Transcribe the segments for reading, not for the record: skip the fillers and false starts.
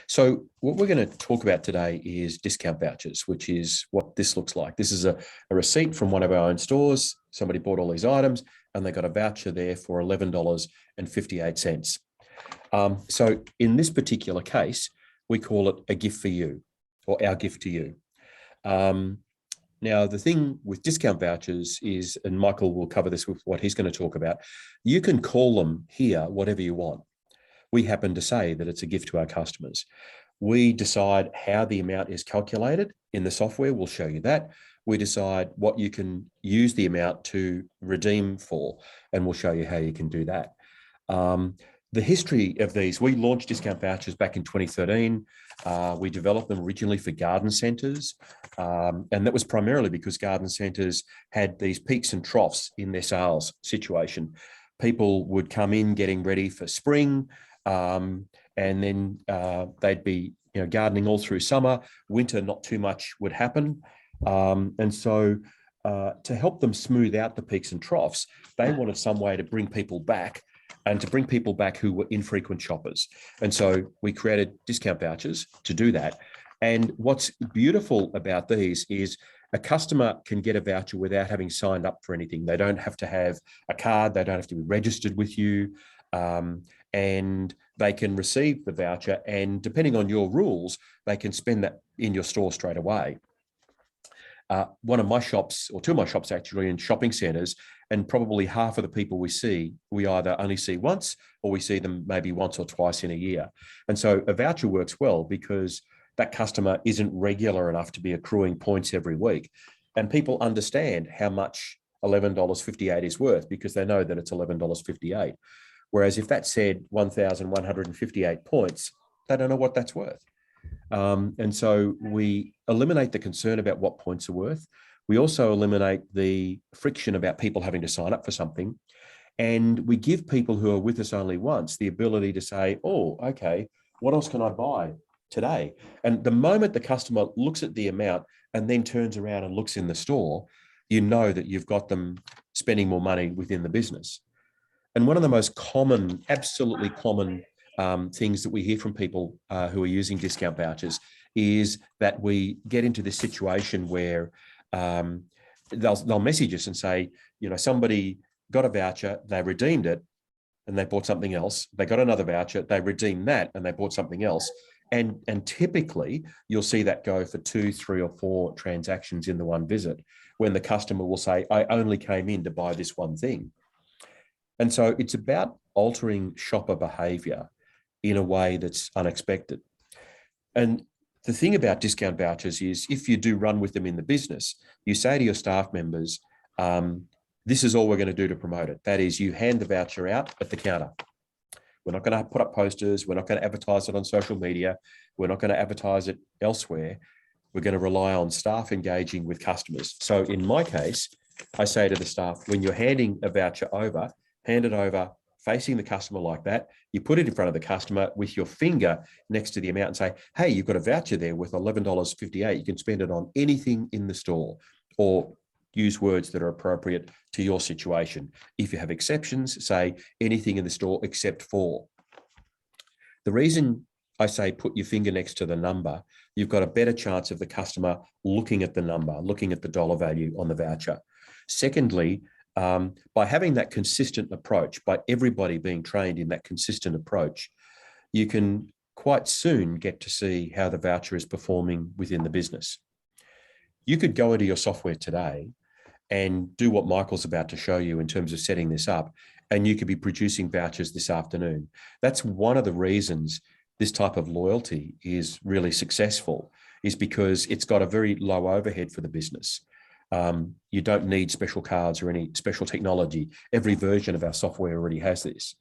So what we're going to talk about today is discount vouchers, which is what this looks like. This is a receipt from one of our own stores. Somebody bought all these items and they got a voucher there for $11.58. So in this particular case, we call it a gift for you or our gift to you. Now, the thing with discount vouchers is, and Michael will cover this with what he's going to talk about, you can call them here whatever you want. We happen to say that it's a gift to our customers. We decide how the amount is calculated in the software. We'll show you that. We decide what you can use the amount to redeem for, and we'll show you how you can do that. The history of these, we launched discount vouchers back in 2013. We developed them originally for garden centres, and that was primarily because garden centres had these peaks and troughs in their sales situation. People would come in getting ready for spring, and then they'd be gardening all through summer. Winter, not too much would happen. And so to help them smooth out the peaks and troughs, they wanted some way to bring people back, and to bring people back who were infrequent shoppers. And so we created discount vouchers to do that. And what's beautiful about these is a customer can get a voucher without having signed up for anything. They don't have to have a card. They don't have to be registered with you. And they can receive the voucher, and depending on your rules, they can spend that in your store straight away. One of my shops, or two of my shops actually, in shopping centres, and probably half of the people we see, we either only see once or we see them maybe once or twice in a year. And so a voucher works well because that customer isn't regular enough to be accruing points every week. And people understand how much $11.58 is worth because they know that it's $11.58. Whereas if that said 1,158 points, they don't know what that's worth. And so we eliminate the concern about what points are worth. We also eliminate the friction about people having to sign up for something. And we give people who are with us only once the ability to say, oh, okay, what else can I buy today? And the moment the customer looks at the amount and then turns around and looks in the store, you know that you've got them spending more money within the business. And one of the most common, absolutely common things that we hear from people who are using discount vouchers is that we get into this situation where they'll message us and say, somebody got a voucher, they redeemed it, and they bought something else. They got another voucher, they redeemed that, and they bought something else. And typically, you'll see that go for 2, 3, or 4 transactions in the one visit, when the customer will say, I only came in to buy this one thing. And so it's about altering shopper behaviour in a way that's unexpected. And the thing about discount vouchers is, if you do run with them in the business, you say to your staff members, this is all we're going to do to promote it. That is, you hand the voucher out at the counter. We're not going to put up posters. We're not going to advertise it on social media. We're not going to advertise it elsewhere. We're going to rely on staff engaging with customers. So in my case, I say to the staff, when you're handing a voucher over, hand it over facing the customer like that. You put it in front of the customer with your finger next to the amount and say, hey, you've got a voucher there with $11.58. You can spend it on anything in the store, or use words that are appropriate to your situation. If you have exceptions, say anything in the store except for. The reason I say put your finger next to the number, you've got a better chance of the customer looking at the number, looking at the dollar value on the voucher. Secondly, by having that consistent approach, by everybody being trained in that consistent approach, you can quite soon get to see how the voucher is performing within the business. You could go into your software today and do what Michael's about to show you in terms of setting this up, and you could be producing vouchers this afternoon. That's one of the reasons this type of loyalty is really successful, is because it's got a very low overhead for the business. You don't need special cards or any special technology. Every version of our software already has this.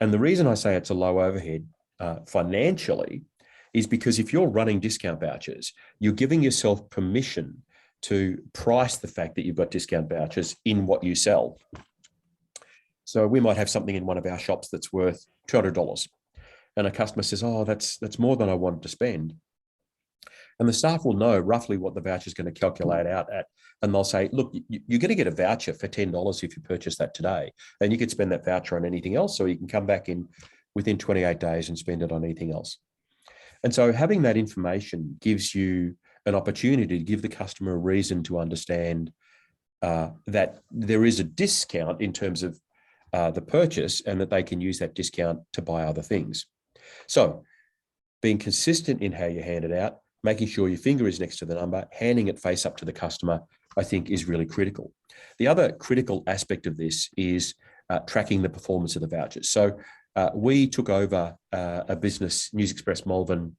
And the reason I say it's a low overhead financially is because if you're running discount vouchers, you're giving yourself permission to price the fact that you've got discount vouchers in what you sell. So we might have something in one of our shops that's worth $200, and a customer says, oh, that's more than I wanted to spend. And the staff will know roughly what the voucher is going to calculate out at. And they'll say, look, you're going to get a voucher for $10 if you purchase that today. And you could spend that voucher on anything else, or you can come back in within 28 days and spend it on anything else. And so having that information gives you an opportunity to give the customer a reason to understand that there is a discount in terms of the purchase, and that they can use that discount to buy other things. So being consistent in how you hand it out, making sure your finger is next to the number, handing it face up to the customer, I think is really critical. The other critical aspect of this is tracking the performance of the vouchers. So we took over a business, News Express Malvern,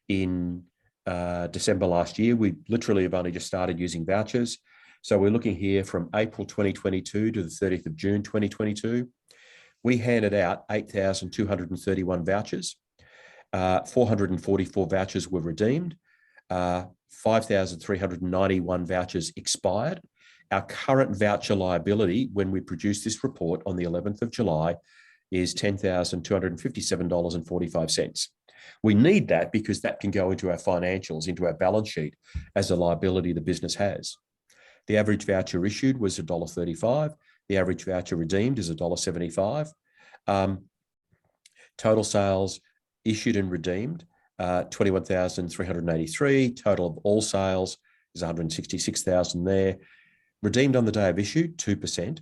in December last year. We literally have only just started using vouchers. So we're looking here from April 2022 to the 30th of June 2022. We handed out 8,231 vouchers. 444 vouchers were redeemed. 5,391 vouchers expired. Our current voucher liability, when we produce this report on the 11th of July, is $10,257.45. We need that because that can go into our financials, into our balance sheet as a liability the business has. The average voucher issued was $1.35. The average voucher redeemed is $1.75. Total sales issued and redeemed, 21,383. Total of all sales is 166,000 there. Redeemed on the day of issue, 2%.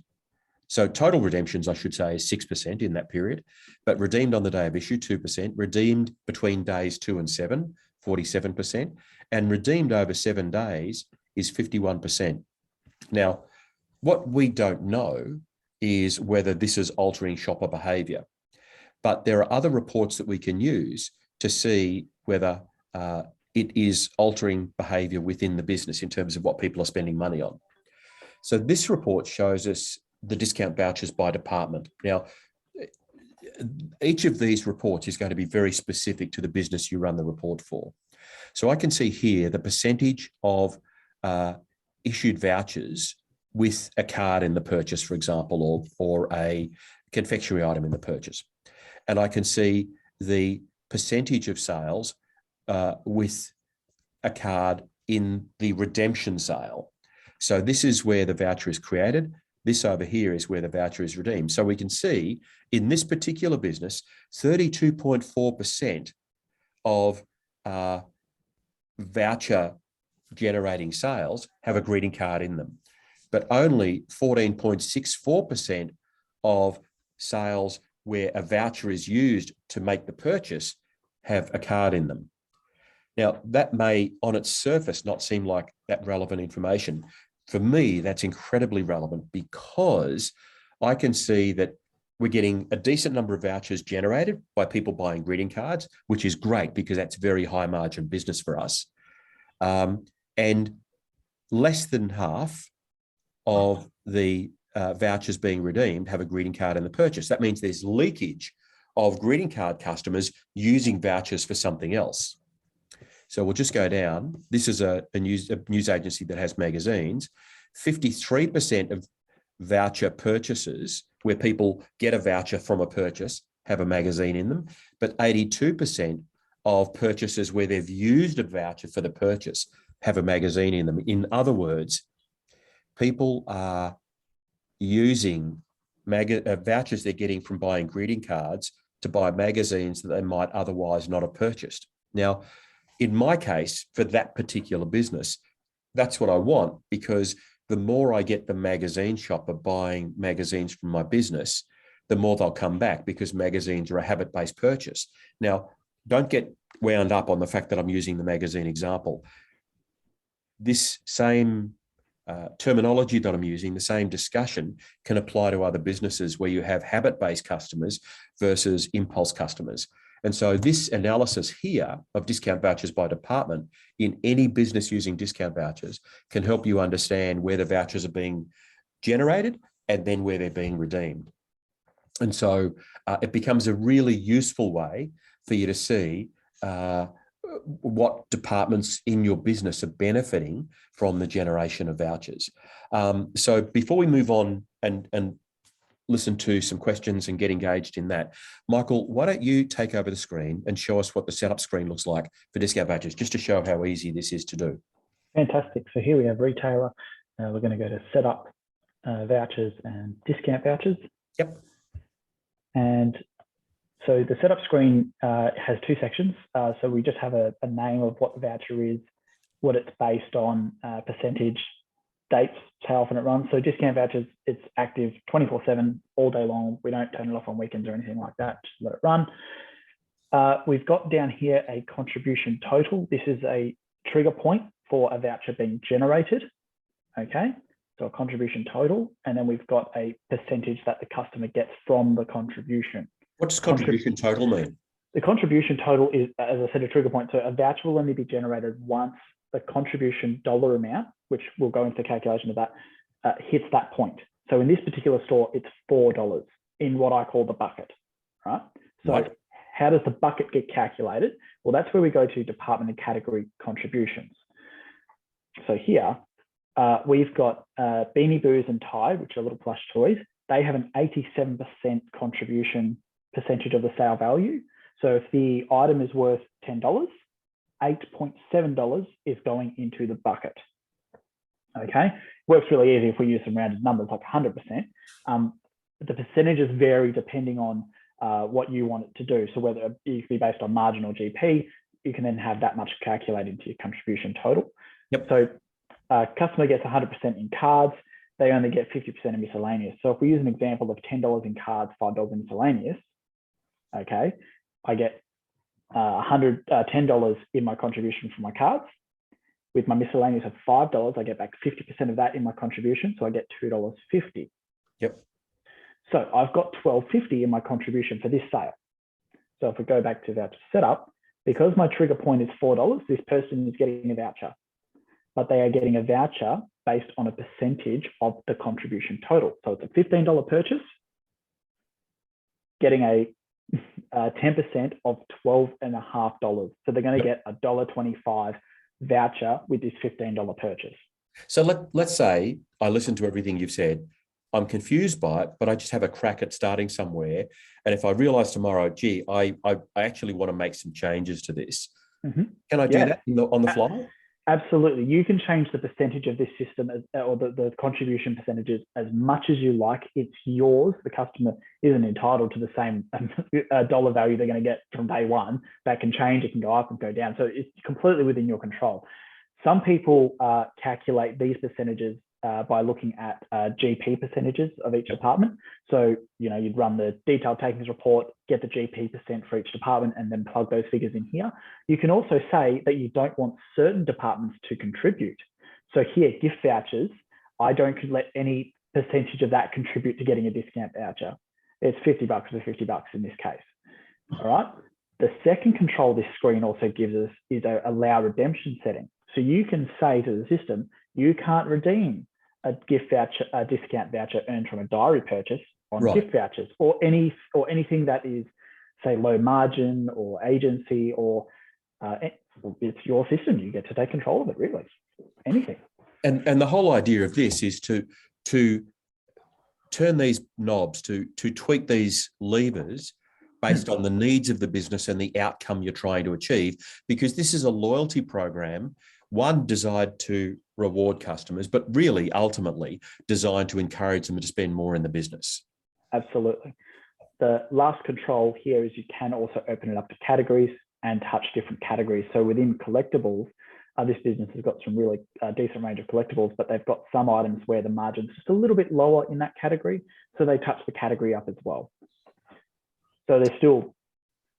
So total redemptions, I should say, is 6% in that period, but redeemed on the day of issue, 2%. Redeemed between days 2 and 7, 47%. And redeemed over 7 days is 51%. Now, what we don't know is whether this is altering shopper behaviour, but there are other reports that we can use to see whether it is altering behaviour within the business in terms of what people are spending money on. So this report shows us the discount vouchers by department. Now, each of these reports is going to be very specific to the business you run the report for. So I can see here the percentage of issued vouchers with a card in the purchase, for example, or a confectionery item in the purchase. And I can see the percentage of sales with a card in the redemption sale. So this is where the voucher is created. This over here is where the voucher is redeemed. So we can see in this particular business, 32.4% of voucher generating sales have a greeting card in them, but only 14.64% of sales where a voucher is used to make the purchase have a card in them. Now, that may on its surface not seem like that relevant information. For me, that's incredibly relevant because I can see that we're getting a decent number of vouchers generated by people buying greeting cards, which is great because that's very high margin business for us. And less than half of the vouchers being redeemed have a greeting card in the purchase. That means there's leakage of greeting card customers using vouchers for something else. So we'll just go down. This is a news agency that has magazines. 53% of voucher purchases where people get a voucher from a purchase have a magazine in them, but 82% of purchases where they've used a voucher for the purchase have a magazine in them. In other words, people are using vouchers they're getting from buying greeting cards to buy magazines that they might otherwise not have purchased. Now, in my case, for that particular business, that's what I want, because the more I get the magazine shopper buying magazines from my business, the more they'll come back because magazines are a habit-based purchase. Now, don't get wound up on the fact that I'm using the magazine example. This same terminology that I'm using, the same discussion can apply to other businesses where you have habit-based customers versus impulse customers. And so this analysis here of discount vouchers by department in any business using discount vouchers can help you understand where the vouchers are being generated and then where they're being redeemed. And so it becomes a really useful way for you to see what departments in your business are benefiting from the generation of vouchers. So before we move on and listen to some questions and get engaged in that, Michael, why don't you take over the screen and show us what the setup screen looks like for discount vouchers, just to show how easy this is to do. Fantastic. So here we have retailer. We're going to go to setup vouchers and discount vouchers. Yep. And So the setup screen has two sections. So we just have a name of what the voucher is, what it's based on, percentage, dates, how often it runs. So discount vouchers, it's active 24/7 all day long. We don't turn it off on weekends or anything like that, just let it run. We've got down here a contribution total. This is a trigger point for a voucher being generated. Okay, so a contribution total, and then we've got a percentage that the customer gets from the contribution. What does contribution total mean? The contribution total is, as I said, a trigger point. So a voucher will only be generated once the contribution dollar amount, which we'll go into the calculation of that, hits that point. So in this particular store, it's $4 in what I call the bucket, right? So right. How does the bucket get calculated? Well, that's where we go to department and category contributions. So here, we've got Beanie Boos and Tide, which are little plush toys. They have an 87% contribution percentage of the sale value. So if the item is worth $10, $8.7 is going into the bucket. Okay, works really easy if we use some rounded numbers like 100%. The percentages vary depending on what you want it to do. So whether it can be based on margin or GP, you can then have that much calculated into your contribution total. Yep. So customer gets 100% in cards, they only get 50% in miscellaneous. So if we use an example of $10 in cards, $5 in miscellaneous, okay, I get $10 in my contribution from my cards. With my miscellaneous of $5, I get back 50% of that in my contribution, so I get $2.50. Yep. So I've got $12.50 in my contribution for this sale. So if we go back to voucher setup, because my trigger point is $4, this person is getting a voucher, but they are getting a voucher based on a percentage of the contribution total. So it's a $15 purchase, getting a 10% of $12.50. So they're going to get a $1.25 voucher with this $15 purchase. So let's say I listen to everything you've said. I'm confused by it, but I just have a crack at starting somewhere. And if I realize tomorrow, gee, I actually want to make some changes to this. Mm-hmm. Can I do that on the fly? Absolutely. You can change the percentage of this system or the contribution percentages as much as you like. It's yours. The customer isn't entitled to the same dollar value they're going to get from day one. That can change. It can go up and go down. So it's completely within your control. Some people calculate these percentages by looking at GP percentages of each department. So, you'd run the detailed takings report, get the GP percent for each department, and then plug those figures in here. You can also say that you don't want certain departments to contribute. So here, gift vouchers, I don't let any percentage of that contribute to getting a discount voucher. It's $50 or $50 in this case. All right. The second control this screen also gives us is a allow redemption setting. So you can say to the system, you can't redeem a gift voucher, a discount voucher earned from a diary purchase on gift vouchers, or anything that is, say, low margin or agency, or it's your system. You get to take control of it, really. Anything. And the whole idea of this is to turn these knobs, to tweak these levers based on the needs of the business and the outcome you're trying to achieve, because this is a loyalty program, one designed to reward customers, but really ultimately designed to encourage them to spend more in the business. Absolutely. The last control here is you can also open it up to categories and touch different categories. So within collectibles, this business has got some really decent range of collectibles, but they've got some items where the margin's just a little bit lower in that category. So they touch the category up as well. So they're still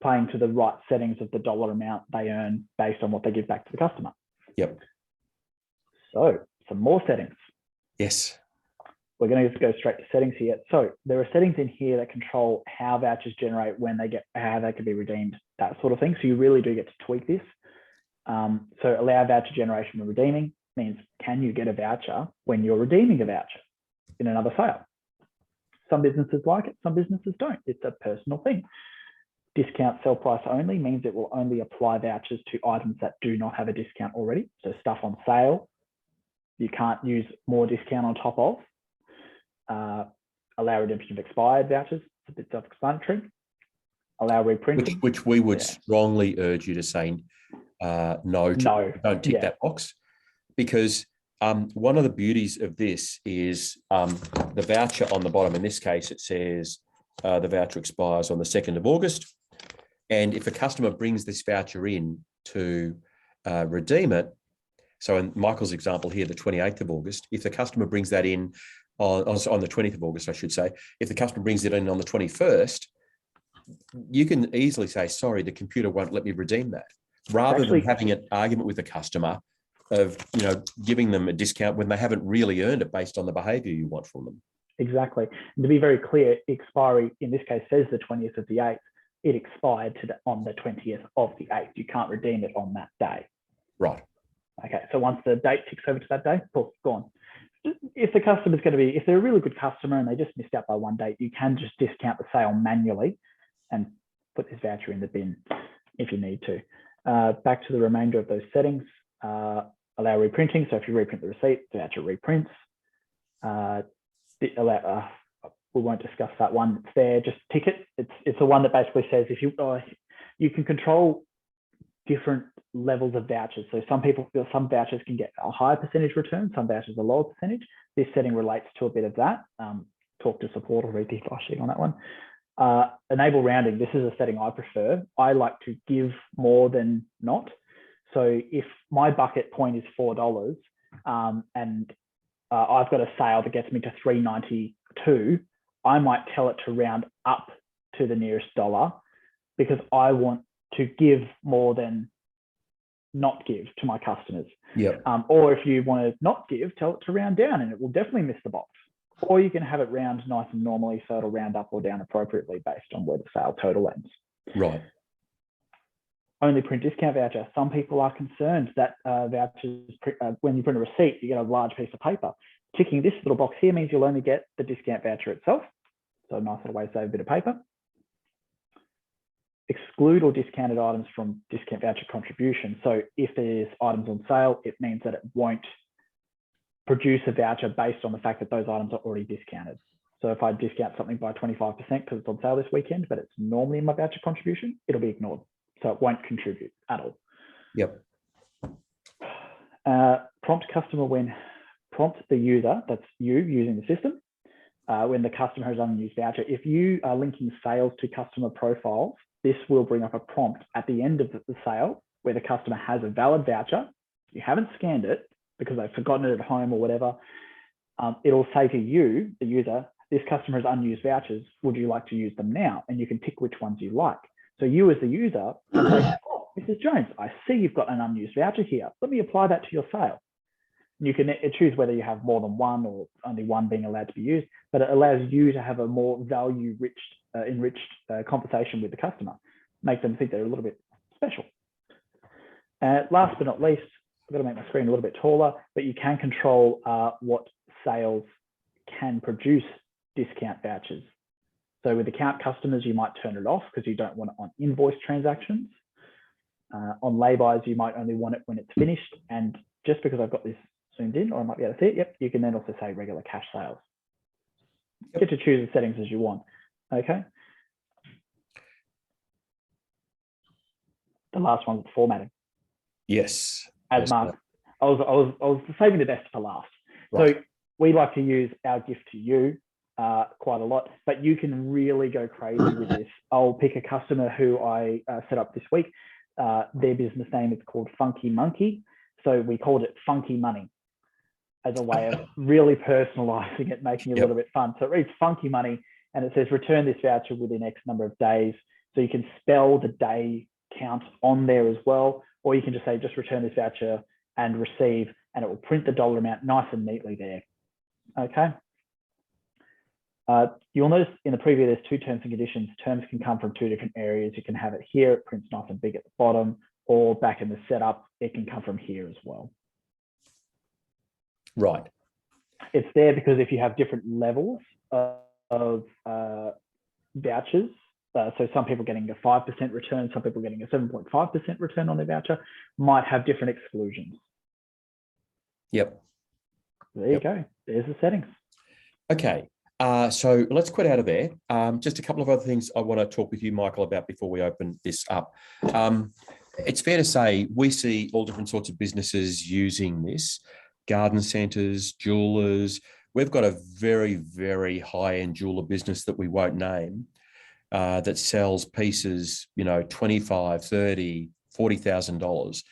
playing to the right settings of the dollar amount they earn based on what they give back to the customer. Yep. So some more settings. Yes. We're going to go straight to settings here. So there are settings in here that control how vouchers generate, when they get, how they can be redeemed, that sort of thing. So you really do get to tweak this. So allow voucher generation when redeeming means, can you get a voucher when you're redeeming a voucher in another sale? Some businesses like it, some businesses don't. It's a personal thing. Discount sell price only means it will only apply vouchers to items that do not have a discount already. So stuff on sale, you can't use more discount on top of. Allow redemption of expired vouchers. It's a bit self-explanatory. Allow reprinting. Which we would strongly urge you to say no to. Don't tick that box, because one of the beauties of this is the voucher on the bottom. In this case, it says the voucher expires on the 2nd of August. And if a customer brings this voucher in to redeem it, so in Michael's example here, the 28th of August, if the customer brings that in on the 20th of August, I should say, if the customer brings it in on the 21st, you can easily say, sorry, the computer won't let me redeem that, rather than having an argument with the customer of, giving them a discount when they haven't really earned it based on the behavior you want from them. Exactly. And to be very clear, expiry in this case says the 20th of the 8th. It expired on the 20th of the 8th. You can't redeem it on that day. Right. Okay, so once the date ticks over to that day, it's gone. If the customer's going to be, if they're a really good customer and they just missed out by one date, you can just discount the sale manually and put this voucher in the bin if you need to. Back to the remainder of those settings. Allow reprinting. So if you reprint the receipt, the voucher reprints. We won't discuss that one. It's there, just tick it. It's the one that basically says if you can control different levels of vouchers. So some vouchers can get a higher percentage return, some vouchers a lower percentage. This setting relates to a bit of that. Talk to support or read the flash sheet on that one. Enable rounding. This is a setting I prefer. I like to give more than not. So if my bucket point is $4 and I've got a sale that gets me to $3.92, I might tell it to round up to the nearest dollar because I want to give more than not give to my customers. Yep. Or if you want to not give, tell it to round down and it will definitely miss the box. Or you can have it round nice and normally so it'll round up or down appropriately based on where the sale total ends. Right. Only print discount voucher. Some people are concerned that vouchers, when you print a receipt, you get a large piece of paper. Ticking this little box here means you'll only get the discount voucher itself. So a nice little way to save a bit of paper. Exclude or discounted items from discount voucher contribution. So if there's items on sale, it means that it won't produce a voucher based on the fact that those items are already discounted. So if I discount something by 25% because it's on sale this weekend, but it's normally in my voucher contribution, it'll be ignored. So it won't contribute at all. Yep. Prompt customer when prompt the user, that's you using the system, when the customer has unused voucher. If you are linking sales to customer profiles, this will bring up a prompt at the end of the sale where the customer has a valid voucher. You haven't scanned it because they've forgotten it at home or whatever. It'll say to you, the user, this customer has unused vouchers. Would you like to use them now? And you can pick which ones you like. So you as the user can say, oh, Mrs. Jones, I see you've got an unused voucher here. Let me apply that to your sale. And you can choose whether you have more than one or only one being allowed to be used, but it allows you to have a more enriched conversation with the customer, make them think they're a little bit special. Last but not least, I've got to make my screen a little bit taller, but you can control what sales can produce discount vouchers. So with account customers, you might turn it off because you don't want it on invoice transactions. On lay-bys, you might only want it when it's finished. And just because I've got this zoomed in, or I might be able to see it, yep, you can then also say regular cash sales. You get to choose the settings as you want, okay? The last one's formatting. Yes. As Mark, I was saving the best for last. Right. So we like to use our gift to you quite a lot, but you can really go crazy with this. I'll pick a customer who I set up this week. Their business name is called Funky Monkey. So we called it Funky Money as a way of really personalizing it, making it a little bit fun. So it reads Funky Money and it says return this voucher within X number of days. So you can spell the day count on there as well, or you can just say just return this voucher and receive, and it will print the dollar amount nice and neatly there. Okay. You'll notice in the preview, there's two terms and conditions. Terms can come from two different areas. You can have it here, it prints nice and big at the bottom, or back in the setup, it can come from here as well. Right. It's there because if you have different levels of vouchers, so some people getting a 5% return, some people getting a 7.5% return on their voucher, might have different exclusions. Yep. There you go. There's the settings. Okay. So let's quit out of there. Just a couple of other things I want to talk with you, Michael, about before we open this up. It's fair to say we see all different sorts of businesses using this, garden centres, jewellers. We've got a very, very high-end jeweller business that we won't name. that sells pieces, $25,000, $30,000, $40,000.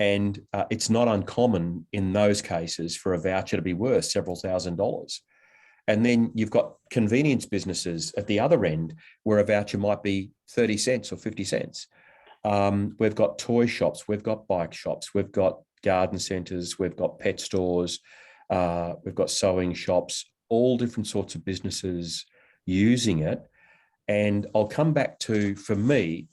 And it's not uncommon in those cases for a voucher to be worth several $1,000s. And then you've got convenience businesses at the other end where a voucher might be 30 cents or 50 cents. We've got toy shops, we've got bike shops, we've got garden centres, we've got pet stores, we've got sewing shops, all different sorts of businesses using it. And I'll come back to, for me,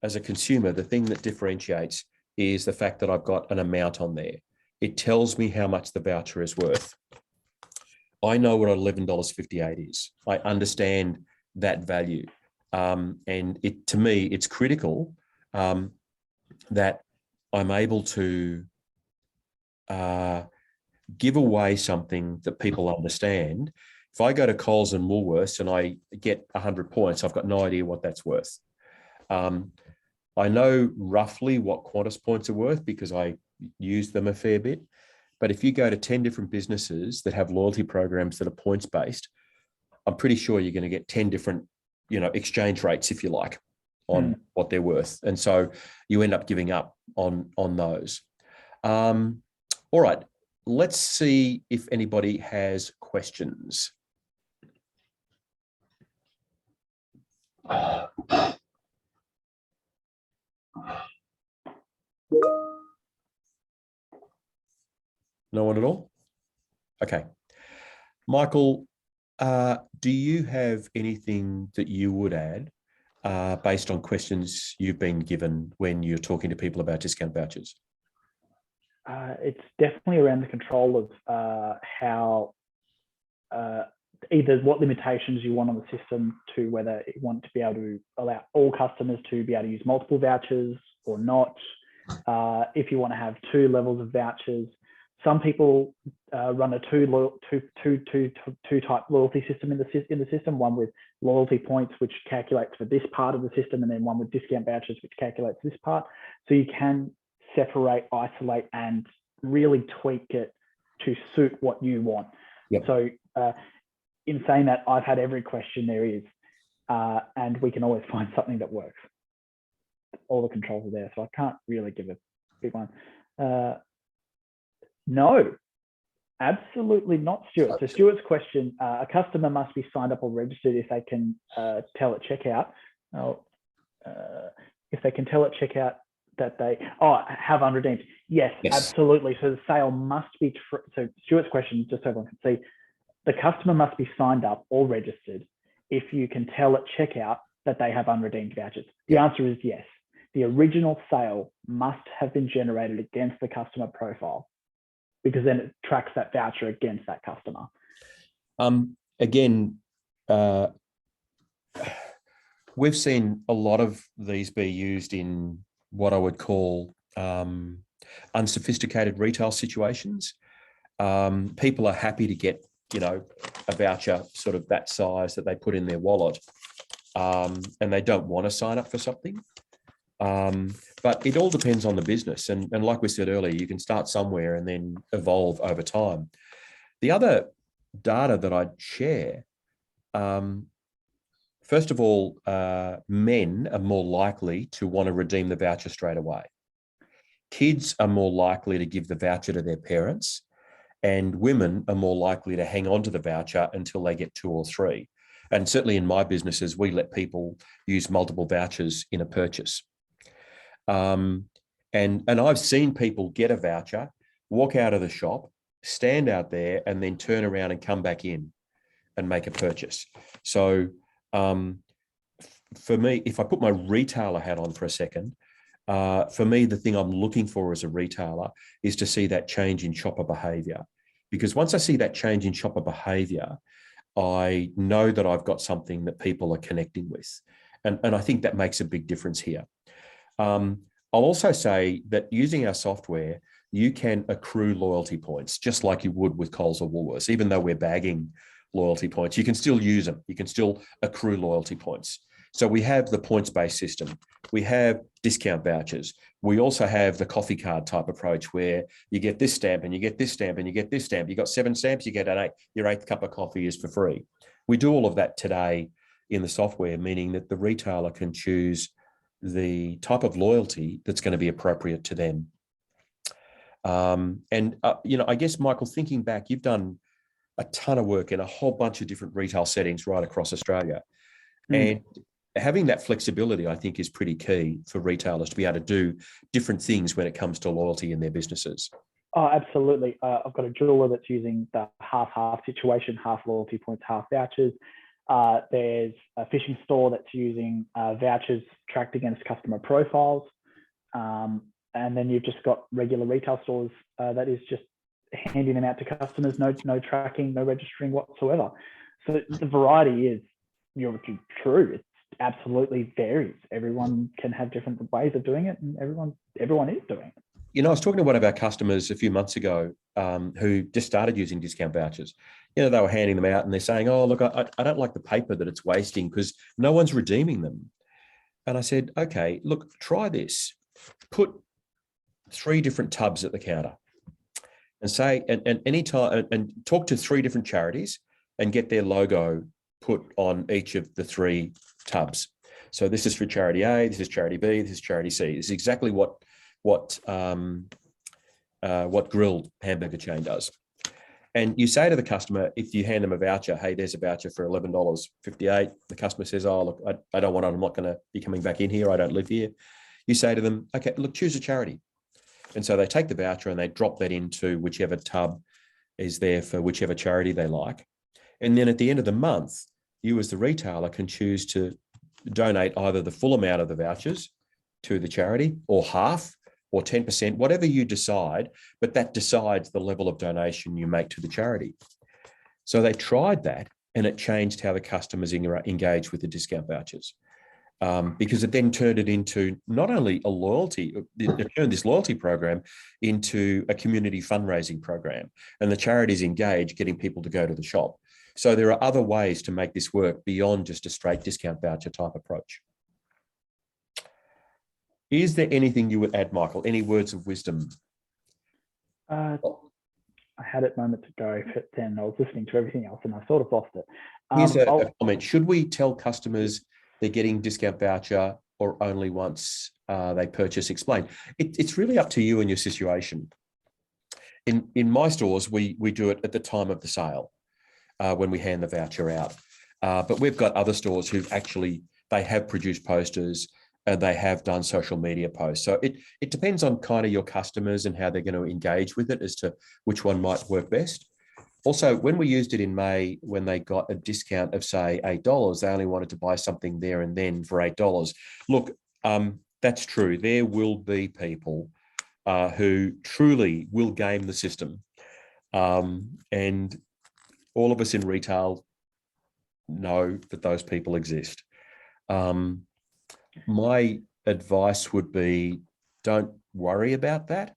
as a consumer, the thing that differentiates is the fact that I've got an amount on there. It tells me how much the voucher is worth. I know what $11.58 is. I understand that value. And to me, it's critical that I'm able to give away something that people understand. If I go to Coles and Woolworths and I get 100 points, I've got no idea what that's worth. I know roughly what Qantas points are worth because I use them a fair bit. But if you go to 10 different businesses that have loyalty programs that are points-based, I'm pretty sure you're going to get 10 different, exchange rates, if you like, on what they're worth. And so you end up giving up on those. All right, let's see if anybody has questions. No one at all? Okay. Michael, do you have anything that you would add based on questions you've been given when you're talking to people about discount vouchers? It's definitely around the control of how either what limitations you want on the system to whether you want to be able to allow all customers to be able to use multiple vouchers or not. If you want to have 2 levels of vouchers. Some people run a two-type loyalty system in the system, one with loyalty points, which calculates for this part of the system, and then one with discount vouchers, which calculates this part. So you can separate, isolate, and really tweak it to suit what you want. Yep. So in saying that, I've had every question there is, and we can always find something that works. All the controls are there, so I can't really give a big one. No, absolutely not, Stuart. So Stuart's question, a customer must be signed up or registered if they can tell at checkout. If they can tell at checkout that they have unredeemed. Yes, absolutely. So the sale must be, so Stuart's question, just so everyone can see, the customer must be signed up or registered if you can tell at checkout that they have unredeemed vouchers. The answer is yes. The original sale must have been generated against the customer profile, because then it tracks that voucher against that customer. Again, we've seen a lot of these be used in what I would call unsophisticated retail situations. People are happy to get, a voucher sort of that size that they put in their wallet, and they don't want to sign up for something. But it all depends on the business. And like we said earlier, you can start somewhere and then evolve over time. The other data that I'd share, first of all, men are more likely to want to redeem the voucher straight away. Kids are more likely to give the voucher to their parents, and women are more likely to hang on to the voucher until they get 2 or 3. And certainly in my businesses, we let people use multiple vouchers in a purchase. And I've seen people get a voucher, walk out of the shop, stand out there, and then turn around and come back in and make a purchase. So for me, if I put my retailer hat on for a second, for me, the thing I'm looking for as a retailer is to see that change in shopper behavior. Because once I see that change in shopper behavior, I know that I've got something that people are connecting with. And I think that makes a big difference here. I'll also say that using our software, you can accrue loyalty points, just like you would with Coles or Woolworths. Even though we're bagging loyalty points, you can still use them. You can still accrue loyalty points. So we have the points-based system. We have discount vouchers. We also have the coffee card type approach where you get this stamp and you get this stamp and you get this stamp. You got 7 stamps, you get an 8. Your 8th cup of coffee is for free. We do all of that today in the software, meaning that the retailer can choose the type of loyalty that's going to be appropriate to them. I guess, Michael, thinking back, you've done a ton of work in a whole bunch of different retail settings right across Australia. And having that flexibility, I think, is pretty key for retailers to be able to do different things when it comes to loyalty in their businesses. Oh, absolutely. I've got a jeweler that's using the half-half situation, half loyalty points, half vouchers. There's a fishing store that's using vouchers tracked against customer profiles. And then you've just got regular retail stores that is just handing them out to customers, no tracking, no registering whatsoever. So the variety is, you're true. It absolutely varies. Everyone can have different ways of doing it, and everyone is doing it. You know, I was talking to one of our customers a few months ago who just started using discount vouchers. You know, they were handing them out and they're saying, oh, look, I don't like the paper that it's wasting because no one's redeeming them. And I said, okay, look, try this. Put 3 different tubs at the counter and say, and anytime, and talk to 3 different charities and get their logo put on each of the 3 tubs. So this is for charity A, this is charity B, this is charity C. This is exactly what grilled hamburger chain does. And you say to the customer, if you hand them a voucher, hey, there's a voucher for $11.58. The customer says, oh, look, I don't want it. I'm not going to be coming back in here. I don't live here. You say to them, okay, look, choose a charity. And so they take the voucher and they drop that into whichever tub is there for whichever charity they like. And then at the end of the month, you as the retailer can choose to donate either the full amount of the vouchers to the charity or half or 10%, whatever you decide, but that decides the level of donation you make to the charity. So they tried that and it changed how the customers engage with the discount vouchers. Because it then turned it into not only a loyalty, it turned this loyalty program into a community fundraising program, and the charities engage getting people to go to the shop. So there are other ways to make this work beyond just a straight discount voucher type approach. Is there anything you would add, Michael? Any words of wisdom? I had it moments ago, but then I was listening to everything else and I sort of lost it. Here's a comment. Should we tell customers they're getting discount voucher or only once they purchase? Explain. It's really up to you and your situation. In my stores, we do it at the time of the sale when we hand the voucher out. But we've got other stores who actually, they have produced posters and they have done social media posts. So it depends on kind of your customers and how they're going to engage with it as to which one might work best. Also, when we used it in May, when they got a discount of, say, $8, they only wanted to buy something there and then for $8. Look, that's true. There will be people who truly will game the system. And all of us in retail know that those people exist. My advice would be, don't worry about that.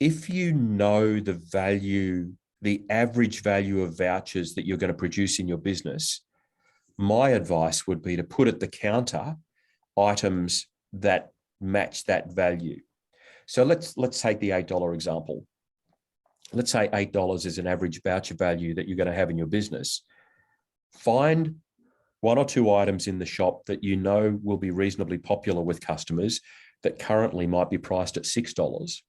If you know the value, the average value of vouchers that you're going to produce in your business, my advice would be to put at the counter items that match that value. So let's take the $8 example. Let's say $8 is an average voucher value that you're going to have in your business. Find 1 or 2 items in the shop that you know will be reasonably popular with customers that currently might be priced at $6.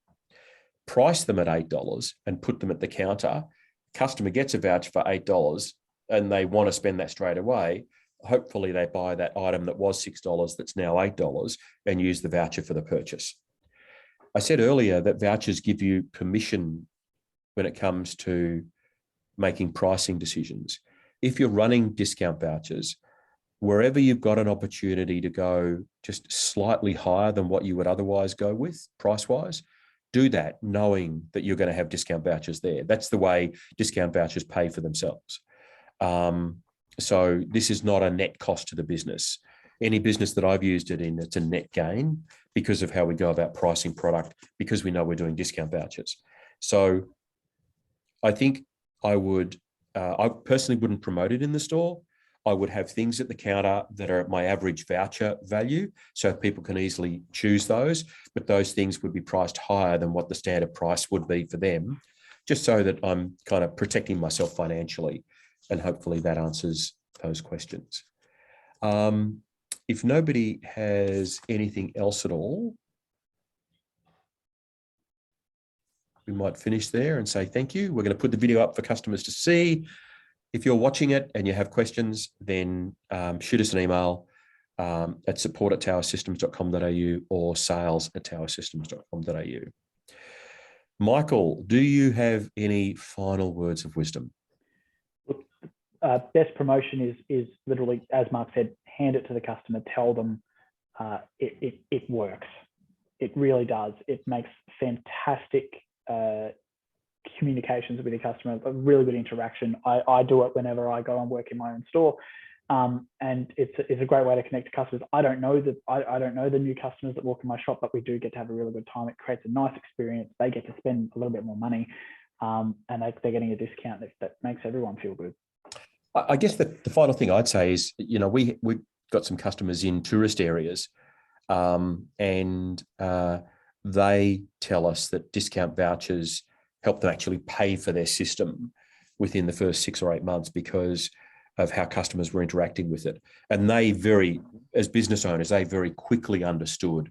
Price them at $8 and put them at the counter. Customer gets a voucher for $8 and they want to spend that straight away. Hopefully they buy that item that was $6 that's now $8 and use the voucher for the purchase. I said earlier that vouchers give you permission when it comes to making pricing decisions. If you're running discount vouchers, wherever you've got an opportunity to go just slightly higher than what you would otherwise go with price-wise, do that knowing that you're going to have discount vouchers there. That's the way discount vouchers pay for themselves. So this is not a net cost to the business. Any business that I've used it in, it's a net gain because of how we go about pricing product, because we know we're doing discount vouchers. So I think I personally wouldn't promote it in the store. I would have things at the counter that are at my average voucher value, so people can easily choose those, but those things would be priced higher than what the standard price would be for them, just so that I'm kind of protecting myself financially. And hopefully that answers those questions. If nobody has anything else at all, we might finish there and say thank you. We're going to put the video up for customers to see. If you're watching it and you have questions, then shoot us an email at support@towersystems.com.au or sales@towersystems.com.au. Michael, do you have any final words of wisdom? Look, best promotion is literally, as Mark said, hand it to the customer, tell them it works. It really does. It makes fantastic communications with your customer, a really good interaction. I do it whenever I go and work in my own store. And it's a great way to connect to customers. I don't know the new customers that walk in my shop, but we do get to have a really good time. It creates a nice experience. They get to spend a little bit more money, and they're getting a discount that makes everyone feel good. I guess the final thing I'd say is, we've got some customers in tourist areas, and they tell us that discount vouchers help them actually pay for their system within the first 6 or 8 months because of how customers were interacting with it. And as business owners, they very quickly understood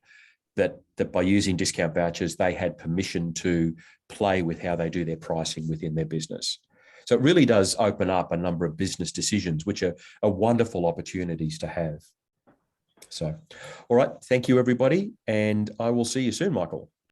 that by using discount vouchers, they had permission to play with how they do their pricing within their business. So it really does open up a number of business decisions, which are wonderful opportunities to have. So, all right. Thank you, everybody. And I will see you soon, Michael.